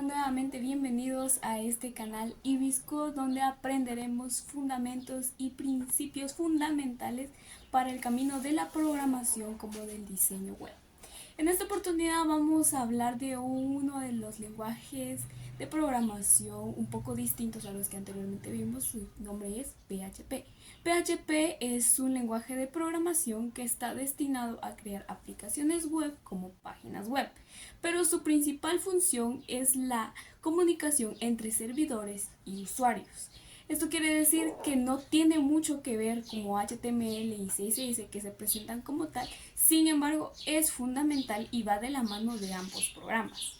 Sean nuevamente bienvenidos a este canal Ibisco, donde aprenderemos fundamentos y principios fundamentales para el camino de la programación como del diseño web. En esta oportunidad vamos a hablar de uno de los lenguajes de programación un poco distintos a los que anteriormente vimos. Su nombre es PHP. PHP es un lenguaje de programación que está destinado a crear aplicaciones web como páginas web, pero su principal función es la comunicación entre servidores y usuarios. Esto quiere decir que no tiene mucho que ver como HTML y CSS que se presentan como tal, sin embargo es fundamental y va de la mano de ambos programas.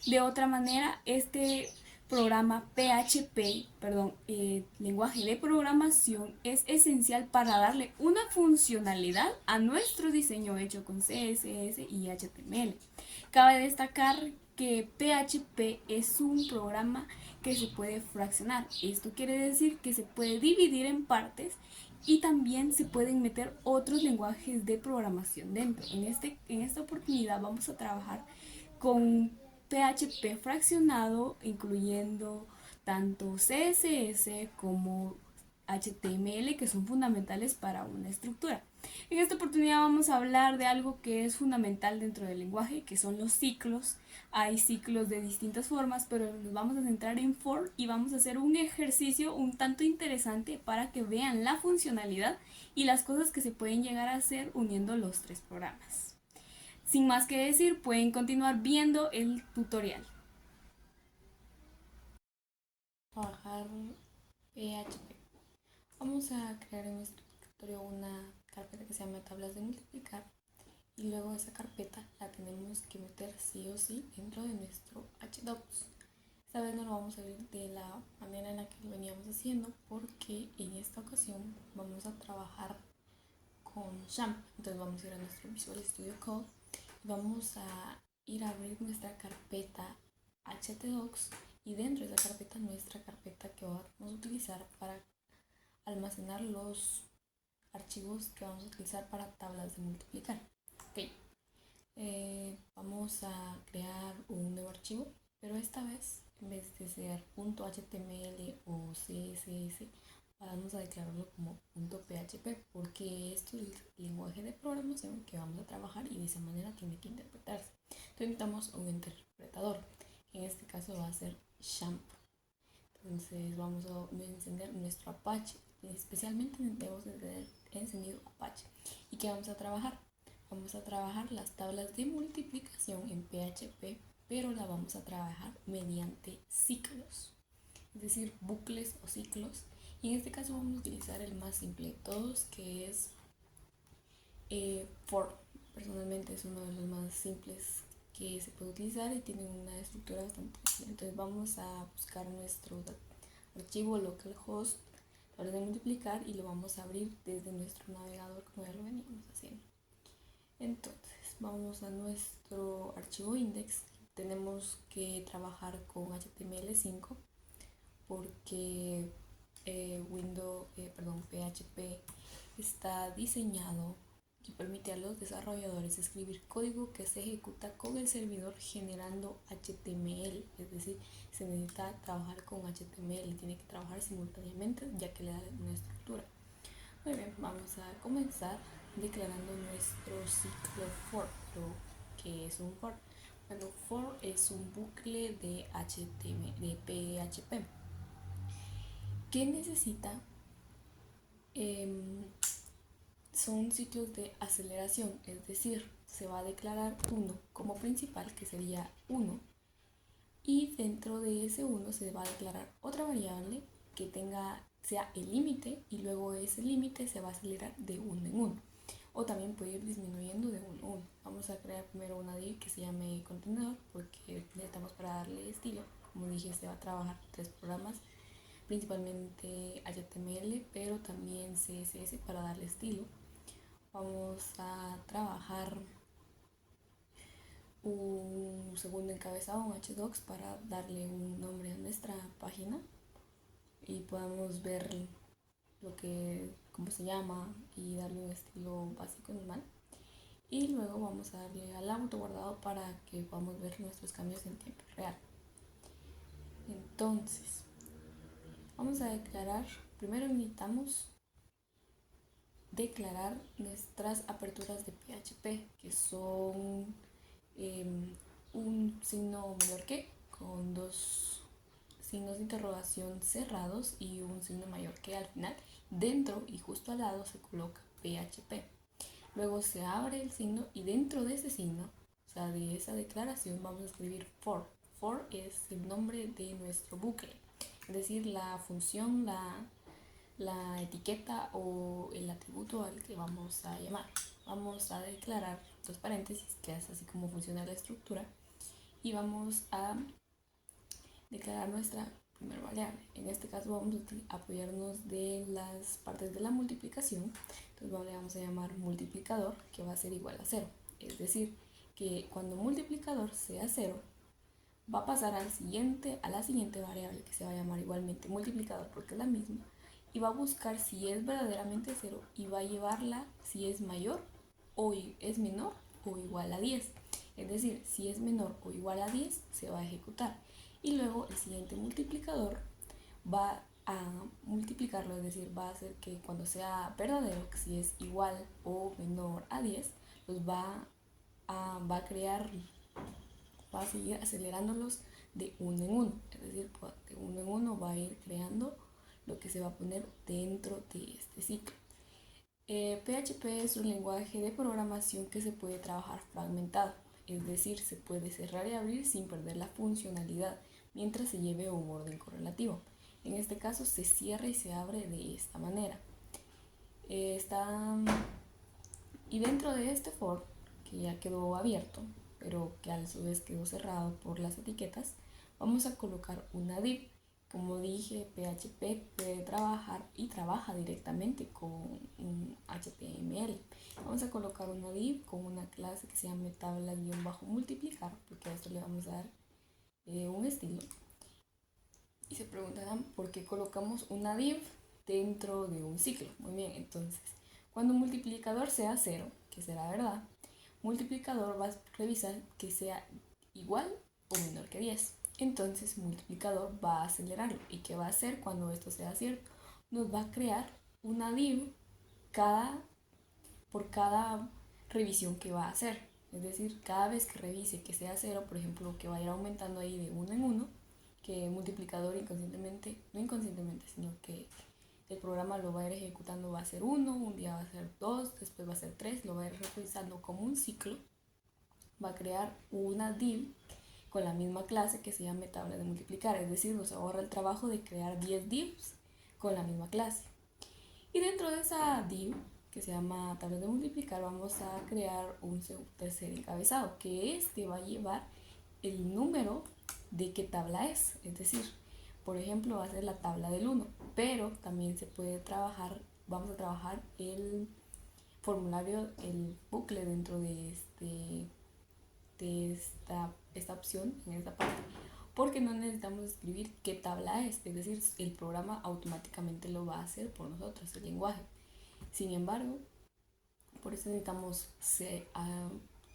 De otra manera, este programa PHP, lenguaje de programación, es esencial para darle una funcionalidad a nuestro diseño hecho con CSS y HTML. Cabe destacar que PHP es un programa que se puede fraccionar. Esto quiere decir que se puede dividir en partes y también se pueden meter otros lenguajes de programación dentro. En esta oportunidad vamos a trabajar con PHP fraccionado, incluyendo tanto CSS como HTML, que son fundamentales para una estructura. En esta oportunidad vamos a hablar de algo que es fundamental dentro del lenguaje, que son los ciclos. Hay ciclos de distintas formas, pero nos vamos a centrar en for y vamos a hacer un ejercicio un tanto interesante para que vean la funcionalidad y las cosas que se pueden llegar a hacer uniendo los tres programas. Sin más que decir, pueden continuar viendo el tutorial. Trabajar PHP. Vamos a crear en nuestro escritorio una carpeta que se llama tablas de multiplicar y luego esa carpeta la tenemos que meter sí o sí dentro de nuestro HDocs. Esta vez no lo vamos a ver de la manera en la que lo veníamos haciendo porque en esta ocasión vamos a trabajar con XAMPP. Entonces vamos a ir a nuestro Visual Studio Code y vamos a ir a abrir nuestra carpeta HTDocs y dentro de esa carpeta nuestra carpeta que vamos a utilizar para almacenar los archivos que vamos a utilizar para tablas de multiplicar. Ok, vamos a crear un nuevo archivo, pero esta vez en vez de ser .html o css vamos a declararlo como .php porque esto es el lenguaje de programación que vamos a trabajar y de esa manera tiene que interpretarse. Entonces necesitamos un interpretador, en este caso va a ser XAMPP. Entonces vamos a encender nuestro Apache, especialmente debemos de tener encendido Apache. ¿Y qué vamos a trabajar? Vamos a trabajar las tablas de multiplicación en PHP, pero la vamos a trabajar mediante ciclos, es decir, bucles o ciclos. Y en este caso vamos a utilizar el más simple de todos, que es for. Personalmente es uno de los más simples que se puede utilizar y tiene una estructura bastante fácil. Entonces vamos a buscar nuestro archivo localhost, para de multiplicar, y lo vamos a abrir desde nuestro navegador como ya lo veníamos haciendo. Entonces vamos a nuestro archivo index. Tenemos que trabajar con HTML5 porque PHP está diseñado y permite a los desarrolladores escribir código que se ejecuta con el servidor generando HTML, es decir, se necesita trabajar con HTML, tiene que trabajar simultáneamente ya que le da una estructura. Muy bien, vamos a comenzar declarando nuestro ciclo for. ¿Qué es un for? Bueno, for es un bucle de HTML, de PHP. ¿Qué necesita? Son ciclos de aceleración, es decir, se va a declarar uno como principal, que sería 1, y dentro de ese 1 se va a declarar otra variable que sea el límite, y luego ese límite se va a acelerar de 1 en 1, o también puede ir disminuyendo de 1 en 1. Vamos a crear primero una div que se llame contenedor porque necesitamos para darle estilo. Como dije, se va a trabajar tres programas, principalmente HTML, pero también CSS para darle estilo. Vamos a trabajar un segundo encabezado, un hdocs, para darle un nombre a nuestra página y podamos ver cómo se llama y darle un estilo básico normal. Y luego vamos a darle al auto guardado para que podamos ver nuestros cambios en tiempo real. Entonces, vamos a declarar, primero necesitamos declarar nuestras aperturas de PHP, que son un signo menor que con dos signos de interrogación cerrados y un signo mayor que al final. Dentro y justo al lado se coloca PHP. Luego se abre el signo y dentro de ese signo, o sea, de esa declaración, vamos a escribir for. For es el nombre de nuestro bucle, es decir, la función, la etiqueta o el atributo al que vamos a llamar. Vamos a declarar dos paréntesis, que es así como funciona la estructura, y vamos a declarar nuestra primera variable. En este caso vamos a apoyarnos de las partes de la multiplicación. Entonces le vamos a llamar multiplicador, que va a ser igual a 0. Es decir, que cuando multiplicador sea 0, va a pasar a la siguiente variable, que se va a llamar igualmente multiplicador porque es la misma, y va a buscar si es verdaderamente 0 y va a llevarla si es mayor o es menor o igual a 10. Es decir, si es menor o igual a 10 se va a ejecutar. Y luego el siguiente multiplicador va a multiplicarlo, es decir, va a hacer que cuando sea verdadero, que si es igual o menor a 10, pues va a crear, va a seguir acelerándolos de uno en uno. Es decir, de uno en uno va a ir creando lo que se va a poner dentro de este ciclo. PHP es un lenguaje de programación que se puede trabajar fragmentado, es decir, se puede cerrar y abrir sin perder la funcionalidad mientras se lleve un orden correlativo. En este caso se cierra y se abre de esta manera. Y dentro de este for, que ya quedó abierto, pero que a su vez quedó cerrado por las etiquetas, vamos a colocar una div. Como dije, PHP puede trabajar y trabaja directamente con un HTML. Vamos a colocar una div con una clase que se llama tabla-multiplicar, porque a esto le vamos a dar un estilo. Y se preguntarán por qué colocamos una div dentro de un ciclo. Muy bien, entonces, cuando un multiplicador sea 0, que será verdad, multiplicador va a revisar que sea igual o menor que 10. Entonces, multiplicador va a acelerarlo. ¿Y qué va a hacer cuando esto sea cierto? Nos va a crear una div por cada revisión que va a hacer. Es decir, cada vez que revise que sea 0, por ejemplo, que va a ir aumentando ahí de uno en uno, que el multiplicador inconscientemente, no inconscientemente, sino que el programa lo va a ir ejecutando, va a ser 1, un día va a ser 2, después va a ser 3, lo va a ir revisando como un ciclo, va a crear una div con la misma clase que se llama tabla de multiplicar, es decir, nos ahorra el trabajo de crear 10 divs con la misma clase. Y dentro de esa div, que se llama tabla de multiplicar, vamos a crear un tercer encabezado, que este va a llevar el número de qué tabla es decir, por ejemplo, va a ser la tabla del 1, pero también se puede trabajar, vamos a trabajar el formulario, el bucle dentro de, esta opción, en esta parte, porque no necesitamos escribir qué tabla es decir, el programa automáticamente lo va a hacer por nosotros, el lenguaje. Sin embargo, por eso necesitamos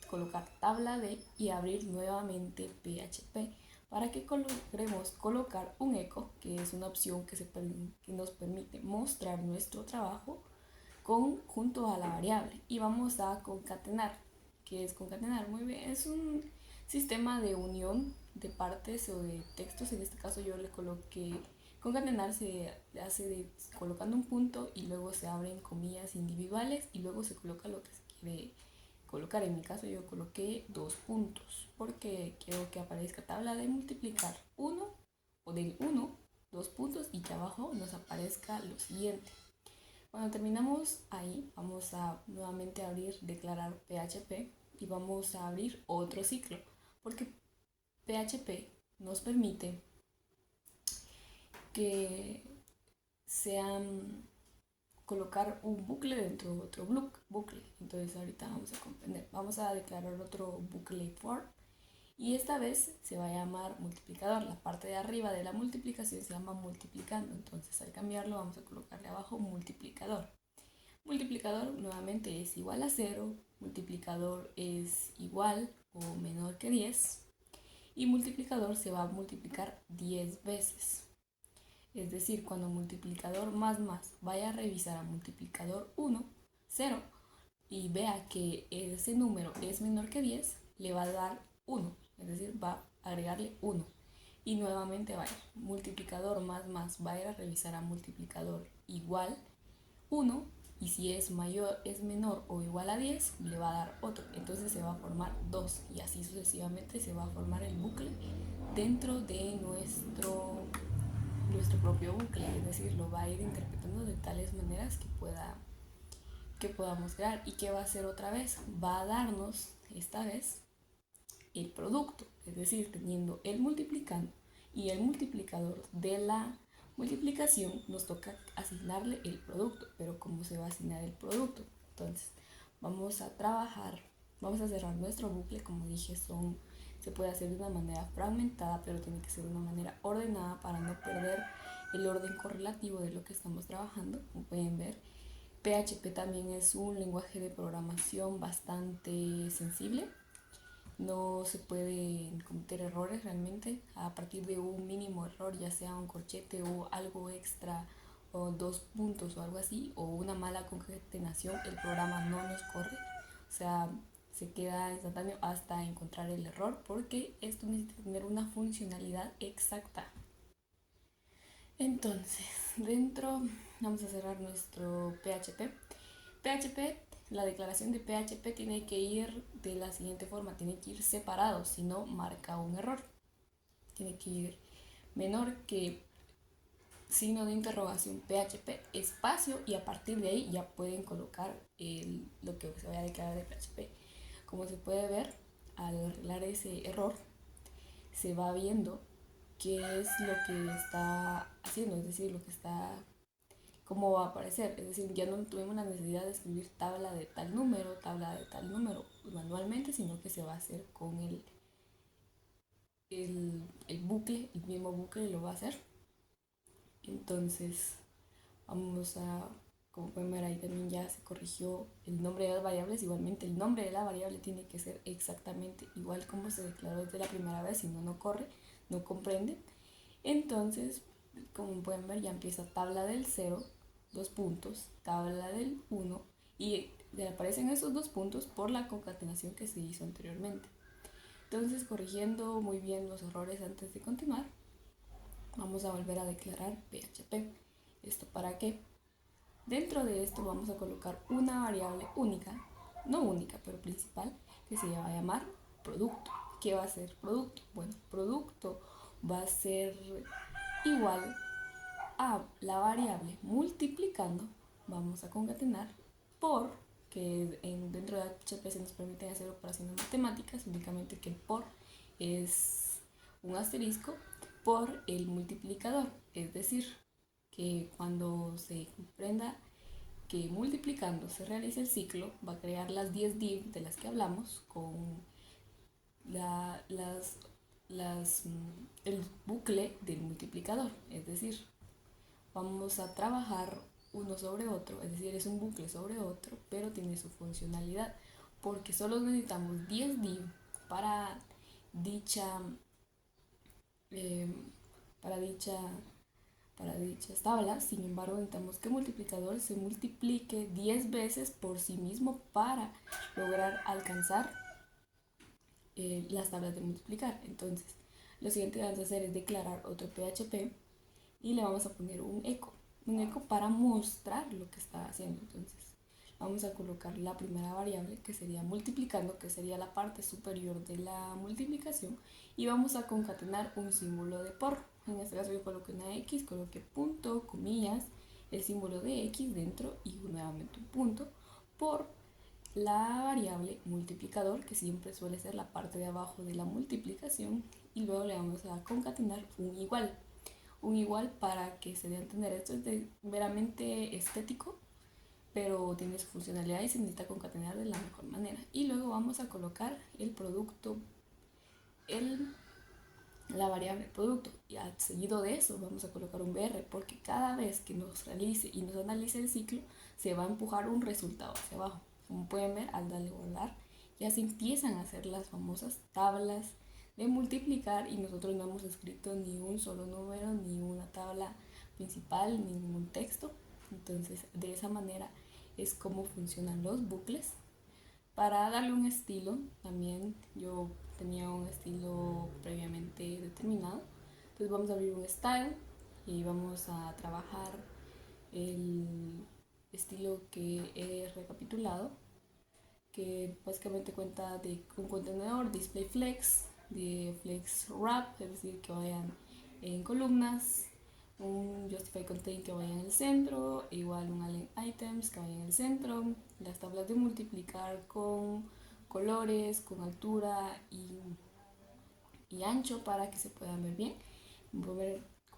colocar tabla de y abrir nuevamente PHP para que logremos colocar un eco, que es una opción que nos permite mostrar nuestro trabajo junto a la variable. Y vamos a concatenar. ¿Qué es concatenar? Muy bien, es un sistema de unión de partes o de textos. En este caso yo le coloqué concatenar, se hace colocando un punto y luego se abren comillas individuales y luego se coloca lo que se quiere colocar. En mi caso yo coloqué 2 puntos porque quiero que aparezca tabla de multiplicar 1 o del 1, 2 puntos y que abajo nos aparezca lo siguiente. Cuando terminamos ahí, vamos a nuevamente abrir, declarar PHP y vamos a abrir otro ciclo, porque PHP nos permite que colocar un bucle dentro de otro bucle. Entonces ahorita vamos a declarar otro bucle for y esta vez se va a llamar multiplicador. La parte de arriba de la multiplicación se llama multiplicando. Entonces al cambiarlo vamos a colocarle abajo multiplicador. Multiplicador nuevamente es igual a 0. Multiplicador es igual o menor que 10. y multiplicador se va a multiplicar 10 veces. Es decir, cuando multiplicador más vaya a revisar a multiplicador 1, 0, y vea que ese número es menor que 10, le va a dar 1, es decir, va a agregarle 1. Y nuevamente vaya, multiplicador más va a ir a revisar a multiplicador igual 1, y si es menor o igual a 10, le va a dar otro. Entonces se va a formar 2 y así sucesivamente se va a formar el bucle dentro de nuestro propio bucle, es decir, lo va a ir interpretando de tales maneras que podamos crear. ¿Y qué va a hacer otra vez? Va a darnos esta vez el producto, es decir, teniendo el multiplicando y el multiplicador de la multiplicación, nos toca asignarle el producto. Pero ¿cómo se va a asignar el producto? Entonces vamos a trabajar, vamos a cerrar nuestro bucle. Como dije, se puede hacer de una manera fragmentada, pero tiene que ser de una manera ordenada para no perder el orden correlativo de lo que estamos trabajando. Como pueden ver, PHP también es un lenguaje de programación bastante sensible. No se pueden cometer errores realmente a partir de un mínimo error, ya sea un corchete o algo extra o 2 puntos o algo así, o una mala concatenación, el programa no nos corre. O sea, se queda instantáneo hasta encontrar el error, porque esto necesita tener una funcionalidad exacta. Entonces, vamos a cerrar nuestro PHP. La declaración de PHP tiene que ir de la siguiente forma, tiene que ir separado, si no marca un error. Tiene que ir menor que signo de interrogación PHP espacio, y a partir de ahí ya pueden colocar lo que se vaya a declarar de PHP. Como se puede ver, al arreglar ese error se va viendo qué es lo que está haciendo, es decir, cómo va a aparecer. Es decir, ya no tuvimos la necesidad de escribir tabla de tal número manualmente, sino que se va a hacer con el bucle, el mismo bucle lo va a hacer. Entonces como pueden ver ahí, también ya se corrigió el nombre de las variables. Igualmente el nombre de la variable tiene que ser exactamente igual como se declaró desde la primera vez, si no, no corre, no comprende. Entonces, como pueden ver, ya empieza tabla del 0, 2 puntos, tabla del 1, y le aparecen esos 2 puntos por la concatenación que se hizo anteriormente. Entonces, corrigiendo muy bien los errores antes de continuar, vamos a volver a declarar PHP. ¿Esto para qué? Dentro de esto vamos a colocar una variable única, no única, pero principal, que se va a llamar producto. ¿Qué va a ser producto? Bueno, producto va a ser igual a la variable multiplicando, vamos a concatenar por, que dentro de PHP se nos permiten hacer operaciones matemáticas, únicamente que el por es un asterisco, por el multiplicador. Es decir, que cuando se comprenda que multiplicando se realiza el ciclo, va a crear las 10 div de las que hablamos con el bucle del multiplicador. Es decir, vamos a trabajar uno sobre otro, es decir, es un bucle sobre otro, pero tiene su funcionalidad, porque solo necesitamos 10 div para dicha para dichas tablas. Sin embargo, necesitamos que el multiplicador se multiplique 10 veces por sí mismo para lograr alcanzar las tablas de multiplicar. Entonces, lo siguiente que vamos a hacer es declarar otro PHP y le vamos a poner un eco para mostrar lo que está haciendo. Entonces, vamos a colocar la primera variable, que sería multiplicando, que sería la parte superior de la multiplicación, y vamos a concatenar un símbolo de por. En este caso yo coloqué una X, coloqué punto, comillas, el símbolo de X dentro y nuevamente un punto, por la variable multiplicador, que siempre suele ser la parte de abajo de la multiplicación, y luego le vamos a concatenar un igual. Un igual, para que se dé a entender, esto es meramente estético, pero tiene su funcionalidad y se necesita concatenar de la mejor manera. Y luego vamos a colocar el producto, la variable producto, y seguido de eso vamos a colocar un BR, porque cada vez que nos realice y nos analice el ciclo se va a empujar un resultado hacia abajo. Como pueden ver, al darle guardar ya se empiezan a hacer las famosas tablas de multiplicar y nosotros no hemos escrito ni un solo número, ni una tabla principal, ni ningún texto. Entonces, de esa manera es como funcionan los bucles. Para darle un estilo, también yo tenía un estilo previamente determinado. Entonces vamos a abrir un style y vamos a trabajar el estilo que he recapitulado, que básicamente cuenta de un contenedor, display flex, de flex wrap, es decir, que vayan en columnas, un justify contain que vaya en el centro, igual un align items que vaya en el centro, las tablas de multiplicar con colores, con altura y ancho para que se puedan ver bien.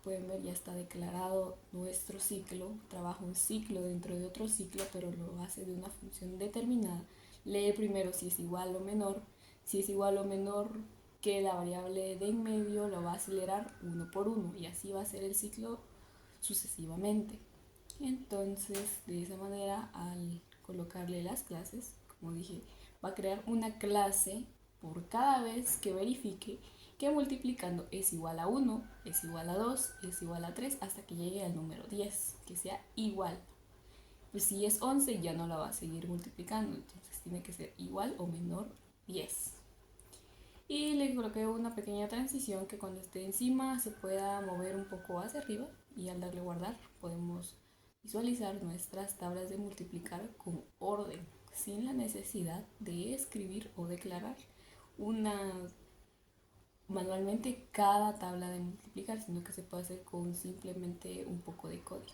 Pueden ver, ya está declarado nuestro ciclo, trabaja un ciclo dentro de otro ciclo, pero lo hace de una función determinada. Lee primero si es igual o menor. Si es igual o menor que la variable de en medio, lo va a acelerar uno por uno y así va a ser el ciclo sucesivamente. Entonces, de esa manera, al colocarle las clases, como dije, va a crear una clase por cada vez que verifique que multiplicando es igual a 1, es igual a 2, es igual a 3, hasta que llegue al número 10, que sea igual. Pues si es 11 ya no la va a seguir multiplicando, entonces tiene que ser igual o menor 10. Y le coloqué una pequeña transición que cuando esté encima se pueda mover un poco hacia arriba y al darle guardar podemos visualizar nuestras tablas de multiplicar con orden, sin la necesidad de escribir o declarar una manualmente cada tabla de multiplicar, sino que se puede hacer con simplemente un poco de código.